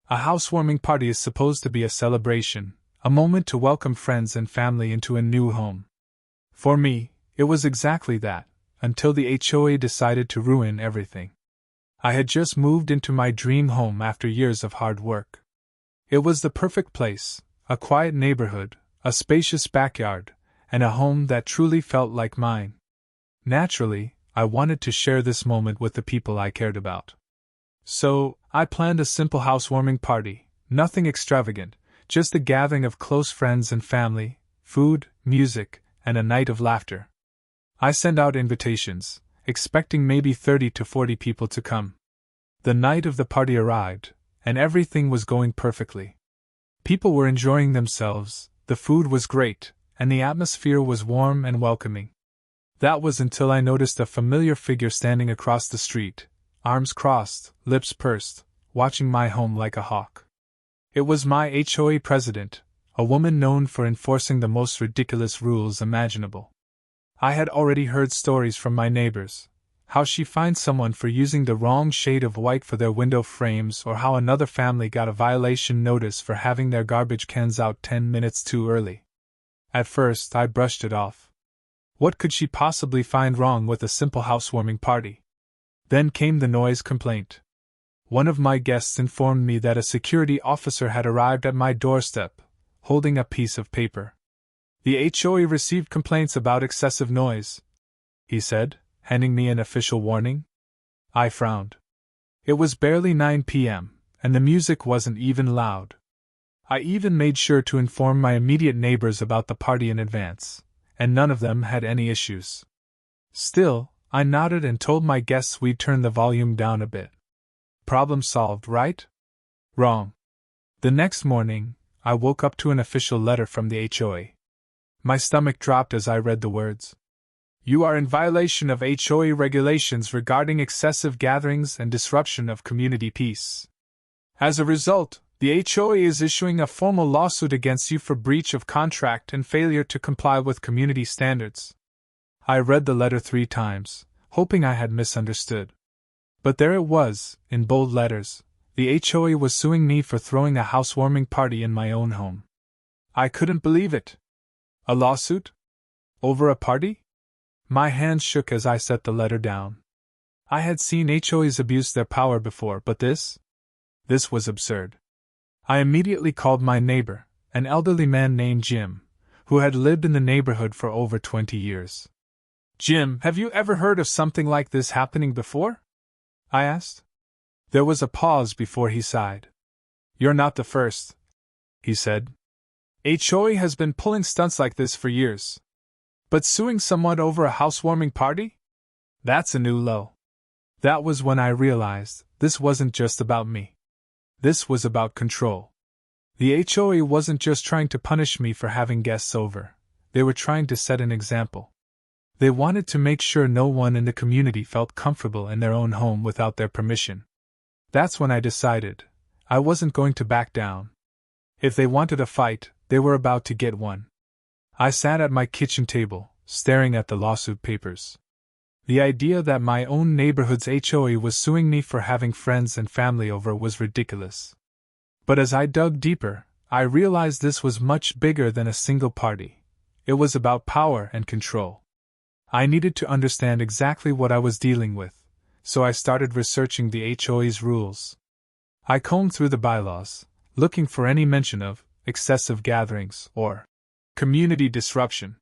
A housewarming party is supposed to be a celebration, a moment to welcome friends and family into a new home. For me, it was exactly that, until the HOA decided to ruin everything. I had just moved into my dream home after years of hard work. It was the perfect place, a quiet neighborhood, a spacious backyard, and a home that truly felt like mine. Naturally, I wanted to share this moment with the people I cared about. So, I planned a simple housewarming party, nothing extravagant, just a gathering of close friends and family, food, music, and a night of laughter. I sent out invitations, expecting maybe 30 to 40 people to come. The night of the party arrived, and everything was going perfectly. People were enjoying themselves, the food was great, and the atmosphere was warm and welcoming. That was until I noticed a familiar figure standing across the street, arms crossed, lips pursed, watching my home like a hawk. It was my HOA president, a woman known for enforcing the most ridiculous rules imaginable. I had already heard stories from my neighbors, how she fined someone for using the wrong shade of white for their window frames, or how another family got a violation notice for having their garbage cans out 10 minutes too early. At first, I brushed it off. What could she possibly find wrong with a simple housewarming party? Then came the noise complaint. One of my guests informed me that a security officer had arrived at my doorstep, holding a piece of paper. The HOA received complaints about excessive noise, he said, handing me an official warning. I frowned. It was barely 9 p.m., and the music wasn't even loud. I even made sure to inform my immediate neighbors about the party in advance, and none of them had any issues. Still, I nodded and told my guests we'd turn the volume down a bit. Problem solved, right? Wrong. The next morning, I woke up to an official letter from the HOA. My stomach dropped as I read the words. You are in violation of HOA regulations regarding excessive gatherings and disruption of community peace. As a result, the HOA is issuing a formal lawsuit against you for breach of contract and failure to comply with community standards. I read the letter 3 times, hoping I had misunderstood. But there it was, in bold letters. The HOA was suing me for throwing a housewarming party in my own home. I couldn't believe it. A lawsuit? Over a party? My hands shook as I set the letter down. I had seen HOAs abuse their power before, but this was absurd. I immediately called my neighbor, an elderly man named Jim, who had lived in the neighborhood for over 20 years. Jim, have you ever heard of something like this happening before? I asked. There was a pause before he sighed. You're not the first, he said. HOA has been pulling stunts like this for years. But suing someone over a housewarming party? That's a new low. That was when I realized this wasn't just about me. This was about control. The HOA wasn't just trying to punish me for having guests over, they were trying to set an example. They wanted to make sure no one in the community felt comfortable in their own home without their permission. That's when I decided I wasn't going to back down. If they wanted a fight, they were about to get one. I sat at my kitchen table, staring at the lawsuit papers. The idea that my own neighborhood's HOA was suing me for having friends and family over was ridiculous. But as I dug deeper, I realized this was much bigger than a single party. It was about power and control. I needed to understand exactly what I was dealing with, so I started researching the HOA's rules. I combed through the bylaws, looking for any mention of excessive gatherings or community disruption.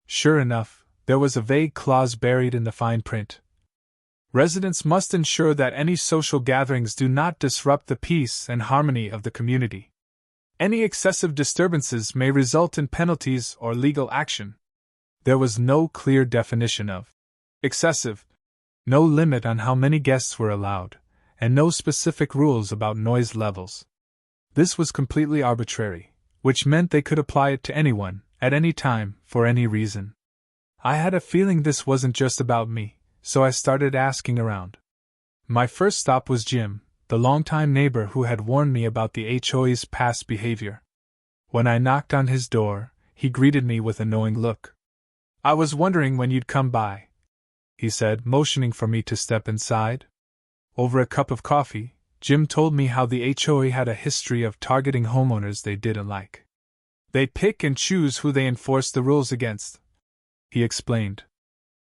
Sure enough, there was a vague clause buried in the fine print. Residents must ensure that any social gatherings do not disrupt the peace and harmony of the community. Any excessive disturbances may result in penalties or legal action. There was no clear definition of excessive, no limit on how many guests were allowed, and no specific rules about noise levels. This was completely arbitrary, which meant they could apply it to anyone, at any time, for any reason. I had a feeling this wasn't just about me, so I started asking around. My first stop was Jim, the longtime neighbor who had warned me about the HOA's past behavior. When I knocked on his door, he greeted me with a knowing look. I was wondering when you'd come by, he said, motioning for me to step inside. Over a cup of coffee, Jim told me how the HOA had a history of targeting homeowners they didn't like. They pick and choose who they enforce the rules against, he explained.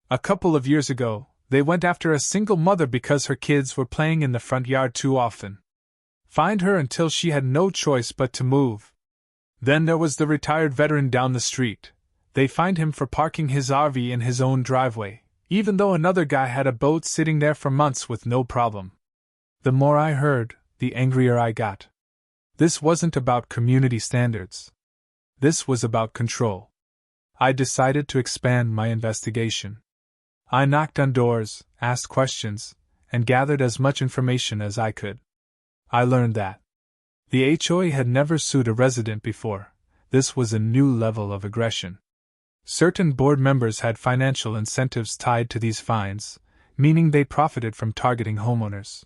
A couple of years ago, they went after a single mother because her kids were playing in the front yard too often. Fined her until she had no choice but to move. Then there was the retired veteran down the street. They fined him for parking his RV in his own driveway, even though another guy had a boat sitting there for months with no problem. The more I heard, the angrier I got. This wasn't about community standards. This was about control. I decided to expand my investigation. I knocked on doors, asked questions, and gathered as much information as I could. I learned that the HOA had never sued a resident before. This was a new level of aggression. Certain board members had financial incentives tied to these fines, meaning they profited from targeting homeowners.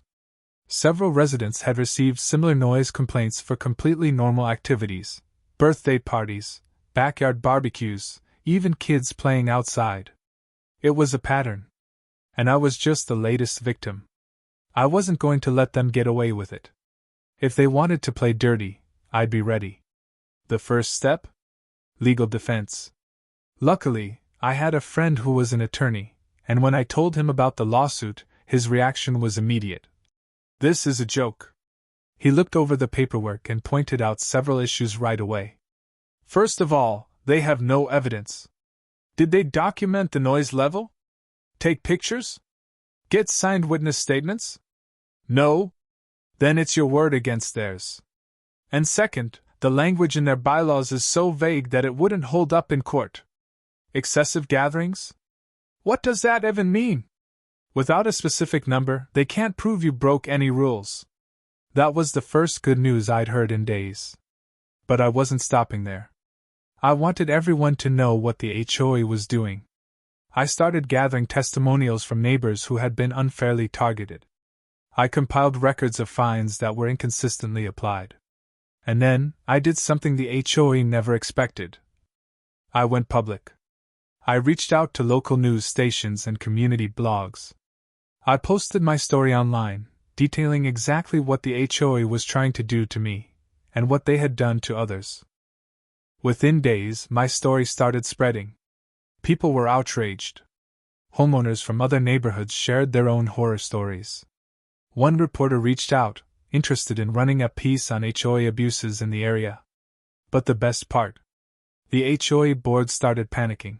Several residents had received similar noise complaints for completely normal activities: birthday parties, backyard barbecues, even kids playing outside. It was a pattern. And I was just the latest victim. I wasn't going to let them get away with it. If they wanted to play dirty, I'd be ready. The first step? Legal defense. Luckily, I had a friend who was an attorney, and when I told him about the lawsuit, his reaction was immediate. "This is a joke." He looked over the paperwork and pointed out several issues right away. First of all, they have no evidence. Did they document the noise level? Take pictures? Get signed witness statements? No? Then it's your word against theirs. And second, the language in their bylaws is so vague that it wouldn't hold up in court. Excessive gatherings? What does that even mean? Without a specific number, they can't prove you broke any rules. That was the first good news I'd heard in days. But I wasn't stopping there. I wanted everyone to know what the HOA was doing. I started gathering testimonials from neighbors who had been unfairly targeted. I compiled records of fines that were inconsistently applied. And then, I did something the HOA never expected. I went public. I reached out to local news stations and community blogs. I posted my story online, detailing exactly what the HOA was trying to do to me, and what they had done to others. Within days, my story started spreading. People were outraged. Homeowners from other neighborhoods shared their own horror stories. One reporter reached out, interested in running a piece on HOA abuses in the area. But the best part: the HOA board started panicking.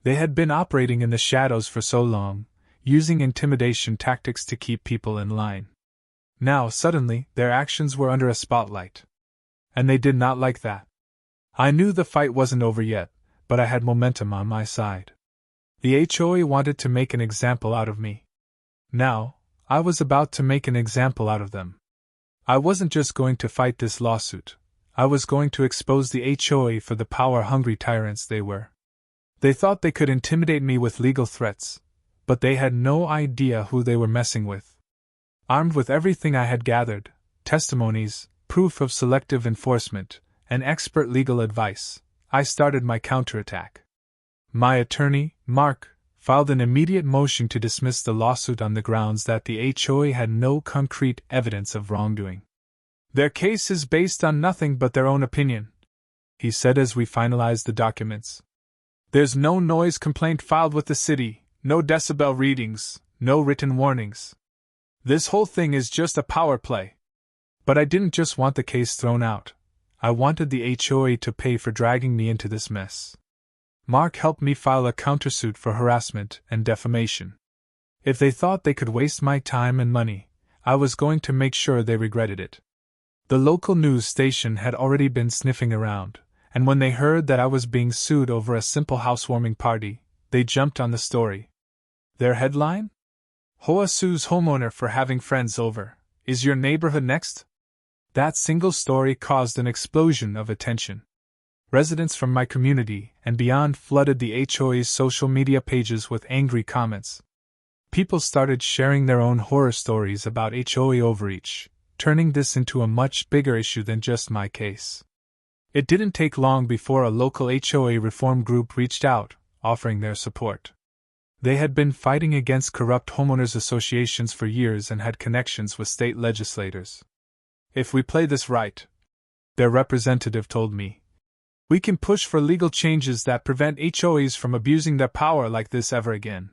They had been operating in the shadows for so long, using intimidation tactics to keep people in line. Now, suddenly, their actions were under a spotlight. And they did not like that. I knew the fight wasn't over yet, but I had momentum on my side. The HOA wanted to make an example out of me. Now, I was about to make an example out of them. I wasn't just going to fight this lawsuit. I was going to expose the HOA for the power-hungry tyrants they were. They thought they could intimidate me with legal threats, but they had no idea who they were messing with. Armed with everything I had gathered, testimonies, proof of selective enforcement, and expert legal advice, I started my counterattack. My attorney, Mark, filed an immediate motion to dismiss the lawsuit on the grounds that the HOA had no concrete evidence of wrongdoing. "Their case is based on nothing but their own opinion," he said as we finalized the documents. "There's no noise complaint filed with the city, no decibel readings, no written warnings. This whole thing is just a power play." But I didn't just want the case thrown out. I wanted the HOA to pay for dragging me into this mess. Mark helped me file a countersuit for harassment and defamation. If they thought they could waste my time and money, I was going to make sure they regretted it. The local news station had already been sniffing around, and when they heard that I was being sued over a simple housewarming party, they jumped on the story. Their headline? "HOA sues homeowner for having friends over. Is your neighborhood next?" That single story caused an explosion of attention. Residents from my community and beyond flooded the HOA's social media pages with angry comments. People started sharing their own horror stories about HOA overreach, turning this into a much bigger issue than just my case. It didn't take long before a local HOA reform group reached out, offering their support. They had been fighting against corrupt homeowners associations for years and had connections with state legislators. If we play this right, their representative told me, we can push for legal changes that prevent HOAs from abusing their power like this ever again.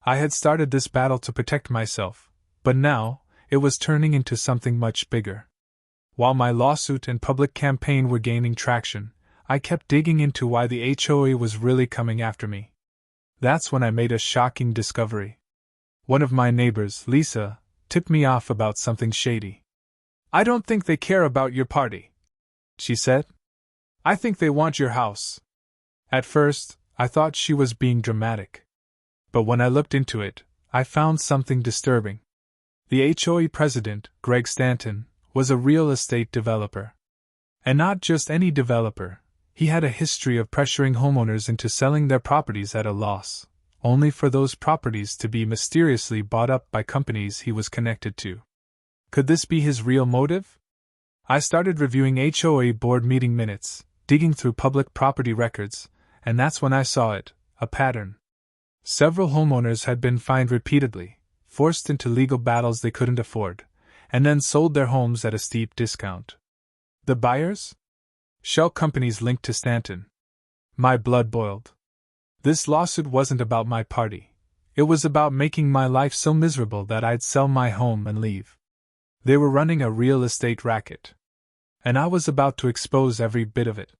I had started this battle to protect myself, but now, it was turning into something much bigger. While my lawsuit and public campaign were gaining traction, I kept digging into why the HOA was really coming after me. That's when I made a shocking discovery. One of my neighbors, Lisa, tipped me off about something shady. I don't think they care about your party, she said. I think they want your house. At first, I thought she was being dramatic. But when I looked into it, I found something disturbing. The HOA president, Greg Stanton, was a real estate developer. And not just any developer, he had a history of pressuring homeowners into selling their properties at a loss, only for those properties to be mysteriously bought up by companies he was connected to. Could this be his real motive? I started reviewing HOA board meeting minutes, digging through public property records, and that's when I saw it, a pattern. Several homeowners had been fined repeatedly, forced into legal battles they couldn't afford, and then sold their homes at a steep discount. The buyers? Shell companies linked to Stanton. My blood boiled. This lawsuit wasn't about my party. It was about making my life so miserable that I'd sell my home and leave. They were running a real estate racket. And I was about to expose every bit of it.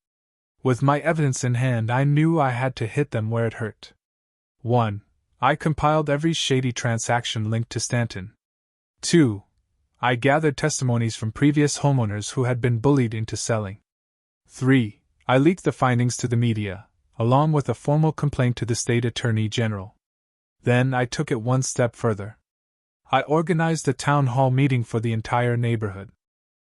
With my evidence in hand, I knew I had to hit them where it hurt. 1. I compiled every shady transaction linked to Stanton. 2. I gathered testimonies from previous homeowners who had been bullied into selling. 3. I leaked the findings to the media, along with a formal complaint to the state attorney general. Then I took it one step further. I organized a town hall meeting for the entire neighborhood.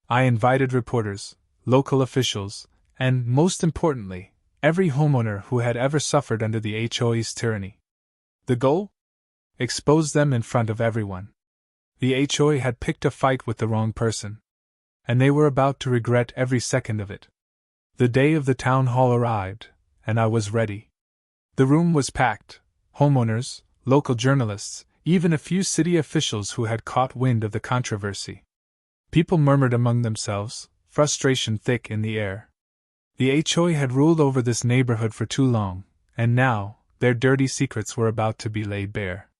I invited reporters, local officials, and, most importantly, every homeowner who had ever suffered under the HOA's tyranny. The goal? Expose them in front of everyone. The HOA had picked a fight with the wrong person, and they were about to regret every second of it. The day of the town hall arrived, and I was ready. The room was packed, homeowners, local journalists, even a few city officials who had caught wind of the controversy. People murmured among themselves, frustration thick in the air. The HOA had ruled over this neighborhood for too long, and now, their dirty secrets were about to be laid bare.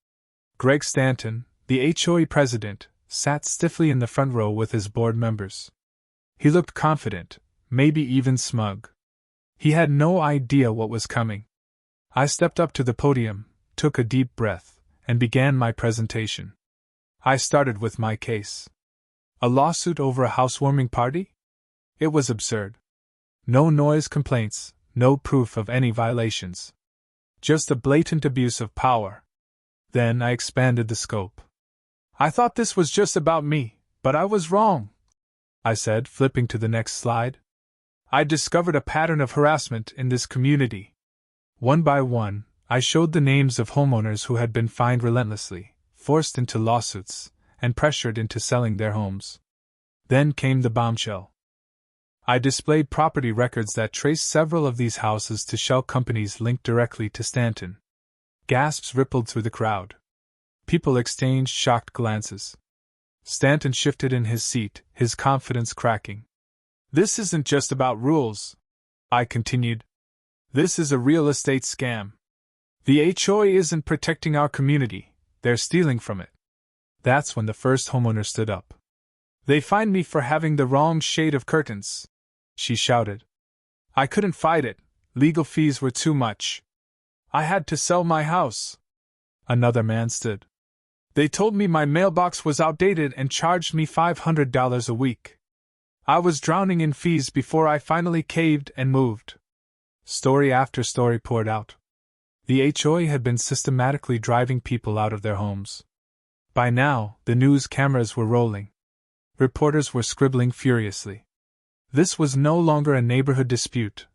Greg Stanton, the HOA president, sat stiffly in the front row with his board members. He looked confident, maybe even smug. He had no idea what was coming. I stepped up to the podium, took a deep breath, and began my presentation. I started with my case. A lawsuit over a housewarming party? It was absurd. No noise complaints, no proof of any violations. Just a blatant abuse of power. Then I expanded the scope. I thought this was just about me, but I was wrong, I said, flipping to the next slide. I discovered a pattern of harassment in this community. One by one, I showed the names of homeowners who had been fined relentlessly, forced into lawsuits, and pressured into selling their homes. Then came the bombshell. I displayed property records that traced several of these houses to shell companies linked directly to Stanton. Gasps rippled through the crowd. People exchanged shocked glances. Stanton shifted in his seat, his confidence cracking. This isn't just about rules, I continued. This is a real estate scam. The HOA isn't protecting our community, they're stealing from it. That's when the first homeowner stood up. They fined me for having the wrong shade of curtains, she shouted. I couldn't fight it, legal fees were too much. I had to sell my house. Another man stood. They told me my mailbox was outdated and charged me $500 a week. I was drowning in fees before I finally caved and moved. Story after story poured out. The HOA had been systematically driving people out of their homes. By now, the news cameras were rolling. Reporters were scribbling furiously. This was no longer a neighborhood dispute.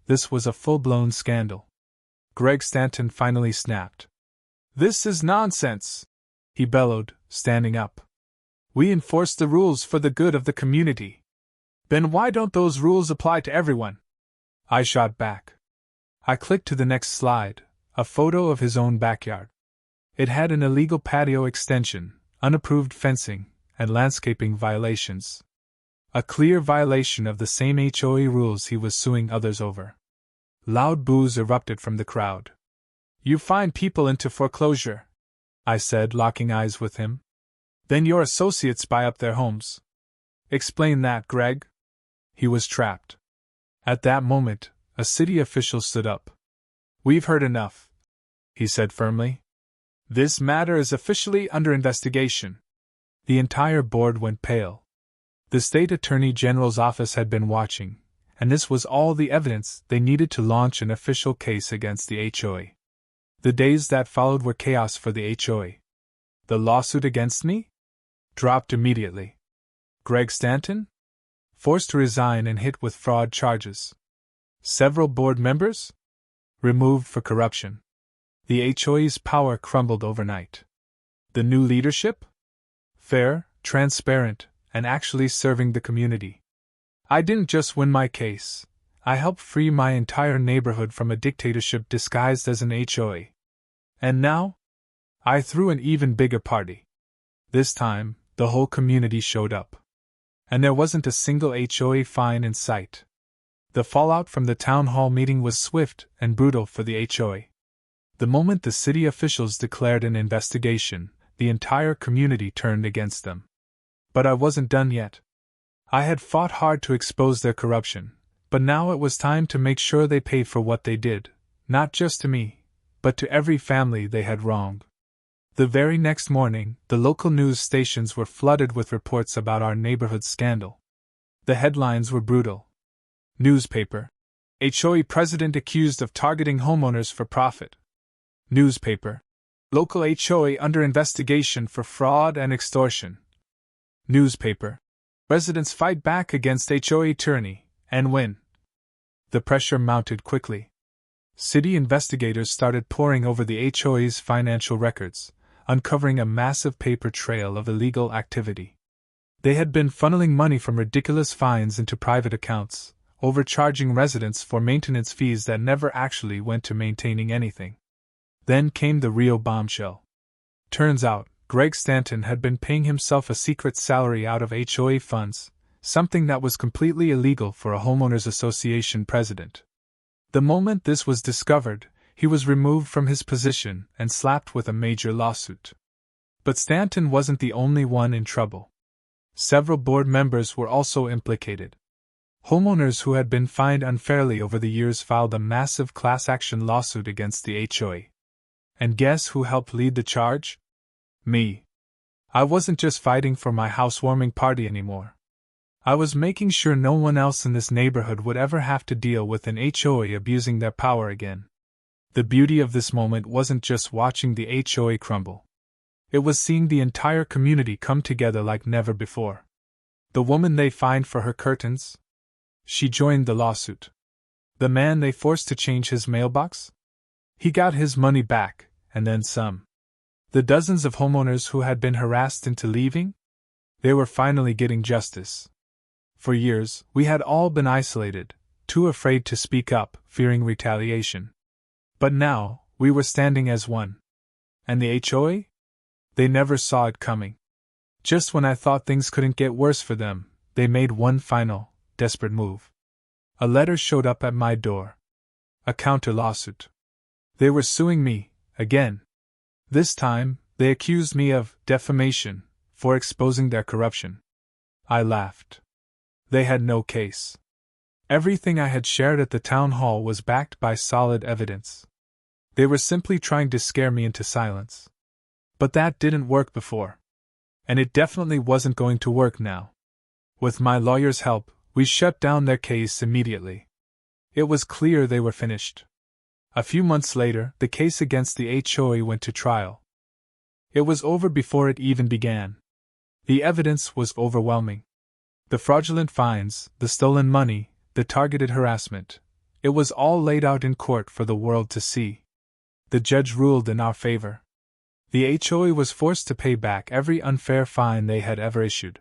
This was a full-blown scandal. Greg Stanton finally snapped. This is nonsense, he bellowed, standing up. We enforce the rules for the good of the community. Then why don't those rules apply to everyone? I shot back. I clicked to the next slide, a photo of his own backyard. It had an illegal patio extension, unapproved fencing, and landscaping violations. A clear violation of the same HOA rules he was suing others over. Loud boos erupted from the crowd. "You fine people into foreclosure," I said, locking eyes with him. "Then your associates buy up their homes. Explain that, Greg." He was trapped. At that moment, a city official stood up. "We've heard enough," he said firmly. "This matter is officially under investigation." The entire board went pale. The state attorney general's office had been watching, and this was all the evidence they needed to launch an official case against the HOA. The days that followed were chaos for the HOA. The lawsuit against me? Dropped immediately. Greg Stanton? Forced to resign and hit with fraud charges. Several board members? Removed for corruption. The HOA's power crumbled overnight. The new leadership? Fair, transparent, and actually serving the community. I didn't just win my case, I helped free my entire neighborhood from a dictatorship disguised as an HOA. And now? I threw an even bigger party. This time, the whole community showed up. And there wasn't a single HOA fine in sight. The fallout from the town hall meeting was swift and brutal for the HOA. The moment the city officials declared an investigation, the entire community turned against them. But I wasn't done yet. I had fought hard to expose their corruption, but now it was time to make sure they paid for what they did, not just to me, but to every family they had wronged. The very next morning, the local news stations were flooded with reports about our neighborhood scandal. The headlines were brutal. Newspaper: HOA president accused of targeting homeowners for profit. Newspaper: local HOA under investigation for fraud and extortion. Newspaper: residents fight back against HOA tyranny, and win. The pressure mounted quickly. City investigators started poring over the HOA's financial records, uncovering a massive paper trail of illegal activity. They had been funneling money from ridiculous fines into private accounts, overcharging residents for maintenance fees that never actually went to maintaining anything. Then came the real bombshell. Turns out, Greg Stanton had been paying himself a secret salary out of HOA funds, something that was completely illegal for a homeowners association president. The moment this was discovered, he was removed from his position and slapped with a major lawsuit. But Stanton wasn't the only one in trouble. Several board members were also implicated. Homeowners who had been fined unfairly over the years filed a massive class action lawsuit against the HOA. And guess who helped lead the charge? Me. I wasn't just fighting for my housewarming party anymore. I was making sure no one else in this neighborhood would ever have to deal with an HOA abusing their power again. The beauty of this moment wasn't just watching the HOA crumble. It was seeing the entire community come together like never before. The woman they fined for her curtains? She joined the lawsuit. The man they forced to change his mailbox? He got his money back, and then some. The dozens of homeowners who had been harassed into leaving? They were finally getting justice. For years, we had all been isolated, too afraid to speak up, fearing retaliation. But now, we were standing as one. And the HOA? They never saw it coming. Just when I thought things couldn't get worse for them, they made one final, desperate move. A letter showed up at my door. A counter-lawsuit. They were suing me, again. This time, they accused me of defamation, for exposing their corruption. I laughed. They had no case. Everything I had shared at the town hall was backed by solid evidence. They were simply trying to scare me into silence. But that didn't work before. And it definitely wasn't going to work now. With my lawyer's help, we shut down their case immediately. It was clear they were finished. A few months later, the case against the HOA went to trial. It was over before it even began. The evidence was overwhelming. The fraudulent fines, the stolen money, the targeted harassment. It was all laid out in court for the world to see. The judge ruled in our favor. The HOA was forced to pay back every unfair fine they had ever issued.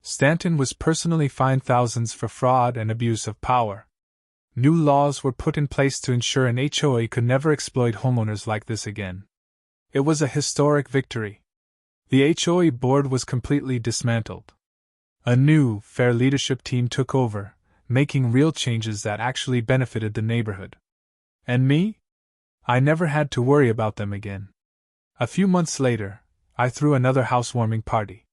Stanton was personally fined thousands for fraud and abuse of power. New laws were put in place to ensure an HOA could never exploit homeowners like this again. It was a historic victory. The HOA board was completely dismantled. A new, fair leadership team took over, making real changes that actually benefited the neighborhood. And me? I never had to worry about them again. A few months later, I threw another housewarming party.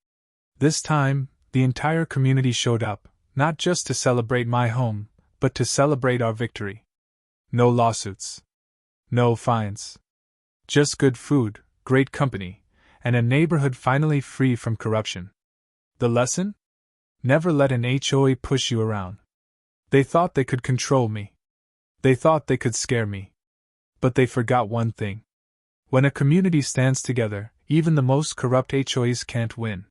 This time, the entire community showed up, not just to celebrate my home, but to celebrate our victory. No lawsuits. No fines. Just good food, great company, and a neighborhood finally free from corruption. The lesson? Never let an HOA push you around. They thought they could control me. They thought they could scare me. But they forgot one thing. When a community stands together, even the most corrupt HOAs can't win.